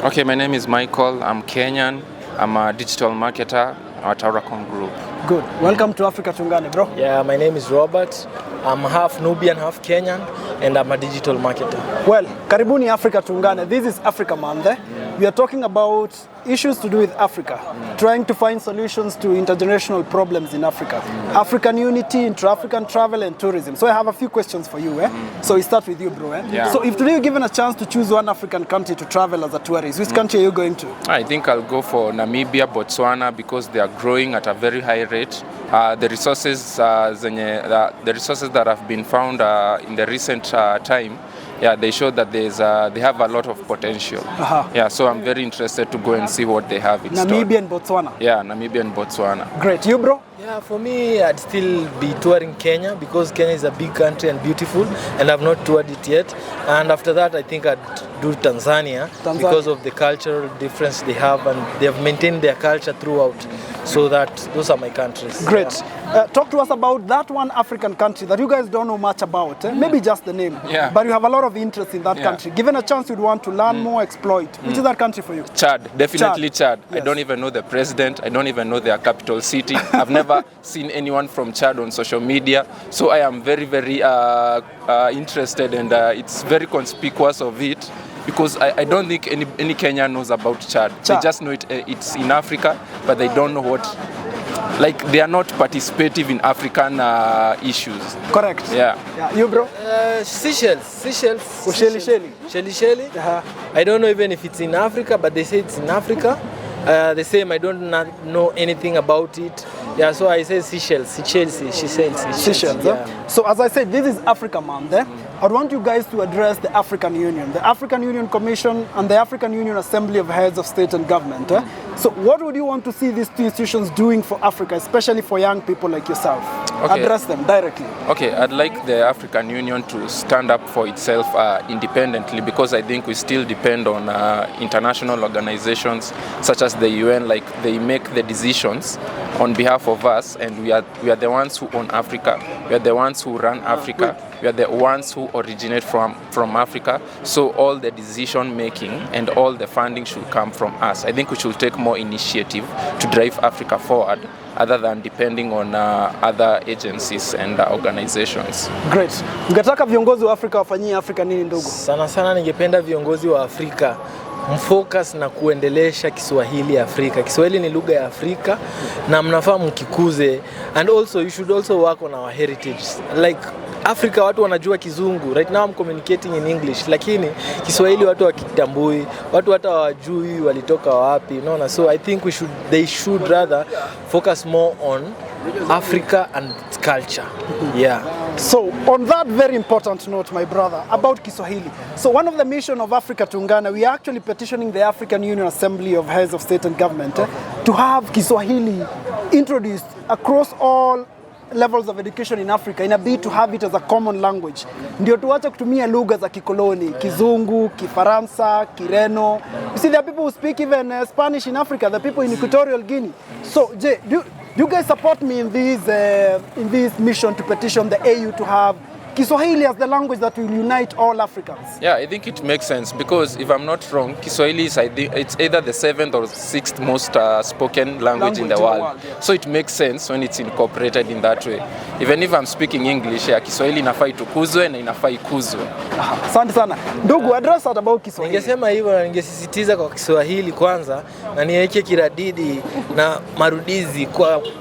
Okay, my name is Michael. I'm Kenyan. I'm a digital marketer at INTRA-AFRICAN group. Good. Welcome to Afrika Tuungane, bro. Yeah, my name is Robert. I'm half Nubian, half Kenyan, and I'm a digital marketer. Well, karibuni Afrika Tuungane. This is Africa Month. We are talking about issues to do with Africa, trying to find solutions to intergenerational problems in Africa. African unity, intra-African travel and tourism. So I have a few questions for you. So we start with you, bro. Yeah. So if today you're given a chance to choose one African country to travel as a tourist, which country are you going to? I think I'll go for Namibia, Botswana, because they are growing at a very high rate. The resources that have been found in the recent time, yeah, they show that they have a lot of potential. Yeah, so I'm very interested to go and see what they have in store. Namibia and Botswana. Yeah, Namibia and Botswana. Great. You, bro? Yeah, for me, I'd still be touring Kenya because Kenya is a big country and beautiful, and I've not toured it yet. And after that, I think I'd do Tanzania because of the cultural difference they have, and they have maintained their culture throughout. So those are my countries. Great. Talk to us about that one African country that you guys don't know much about. Maybe just the name. Yeah. But you have a lot of interest in that country. Given a chance, you'd want to learn more, exploit. Which is that country for you? Chad, definitely Chad. Yes. I don't even know the president. I don't even know their capital city. I've never seen anyone from Chad on social media. So I am very, very interested, and it's very conspicuous of it. Because I don't think any Kenyan knows about Chad. They just know it's in Africa, but they don't know like they are not participative in African issues. Correct. Yeah. You, bro? Seychelles. Shelly. I don't know even if it's in Africa, but they say it's in Africa. The same, I don't know anything about it. Yeah, so I say Seychelles. Yeah. So as I said, this is Africa Month. I want you guys to address the African Union, the African Union Commission and the African Union Assembly of Heads of State and Government. So what would you want to see these two institutions doing for Africa, especially for young people like yourself? Okay. Address them directly. Okay, I'd like the African Union to stand up for itself independently, because I think we still depend on international organizations such as the UN. Like, they make the decisions on behalf of us, and we are the ones who own Africa. We are the ones who run Africa. We are the ones who originate from Africa. So all the decision making and all the funding should come from us. I think we should take more initiative to drive Africa forward, other than depending on other agencies and organizations. Great. Ungetaka viongozi wa Afrika wafanyie Afrika nini ndugu? Sana ningependa viongozi wa Afrika mfocus na kuendelesha Kiswahili Afrika. Kiswahili ni lugha ya Afrika na mnafaa mkikuze, and also you should also work on our heritage. Like Afrika watu wanajua Kizungu. Right now I'm communicating in English, lakini Kiswahili watu wakitambui, watu hata hawajui walitoka wapi, unaona? So I think they should rather focus more on Africa and its culture. Yeah. So on that very important note, my brother, about Kiswahili. So one of the mission of Afrika Tuungane, we are actually petitioning the African Union Assembly of Heads of State and Government to have Kiswahili introduced across all levels of education in Africa, in a bid to have it as a common language. Ndio tuache kutumia lugha za kikoloni, Kizungu, Kifaransa, Kireno. You see, there are people who speak even Spanish in Africa, the people in Equatorial Guinea. So, Jay, do you guys support me in this mission to petition the AU to have Kiswahili as the language that will unite all Africans? Yeah, I think it makes sense, because if I'm not wrong, Kiswahili is it's either the 7th or 6th most spoken language in the world. Yeah. So it makes sense when it's incorporated in that way. Even if I'm speaking English, Kiswahili inafaa itukuzwe na inafaa ikuzwe. Asante sana. Ndugu, address about Kiswahili. Ningesema hivyo, na ningesisitiza kwa Kiswahili kwanza, na niweke kiradidi na marudizi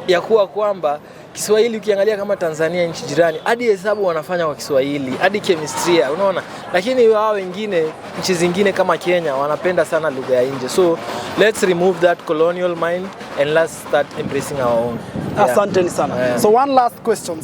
ya kuwa kwamba Kiswahili ukiangalia kama Tanzania, nchi jirani, hadi hesabu wanafanya kwa Kiswahili, hadi chemistry, unaona? Lakini wao wengine, nchi zingine kama Kenya, wanapenda sana lugha ya nje. So let's remove that colonial mind and let's start embracing our own. Yeah. Asante sana. So one last question,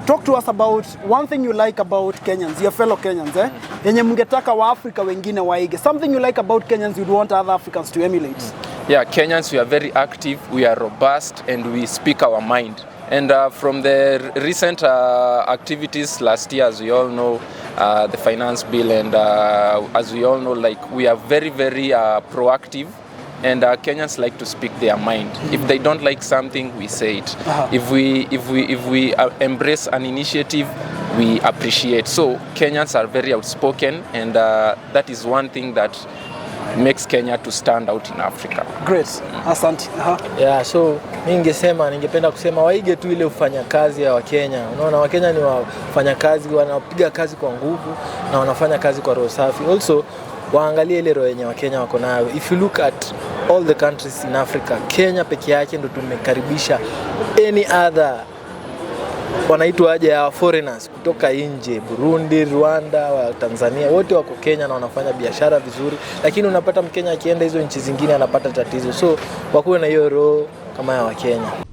talk to us about one thing you like about Kenyans, your fellow Kenyans, yenye mngetaka wa Afrika wengine waige. Something you like about Kenyans you'd want other Africans to emulate. Yeah, Kenyans, we are very active, we are robust, and we speak our mind. And from the recent activities last year, as we all know, the finance bill, and as we all know, like, we are very, very proactive, and Kenyans like to speak their mind. If they don't like something, we say it. If we embrace an initiative, we appreciate. So Kenyans are very outspoken, and that is one thing that makes Kenya to stand out in Africa. Great. Asante. Yeah, so ningependa kusema waige tu ile ufanyakazi ya Wakenya. Unaona Wakenya ni wafanyakazi, wanapiga kazi kwa nguvu na wanafanya kazi kwa roho safi. Also waangalie ile roho yenye Wakenya wako nayo. If you look at all the countries in Africa, Kenya peke yake ndo tumekaribisha any other wanaitwa aje ya foreigners kutoka nje, Burundi, Rwanda, wa Tanzania, wote wako Kenya na wanafanya biashara vizuri, lakini unapata Mkenya akienda hizo nchi zingine anapata tatizo. So wakuwe na hiyo roho kama ya Wakenya.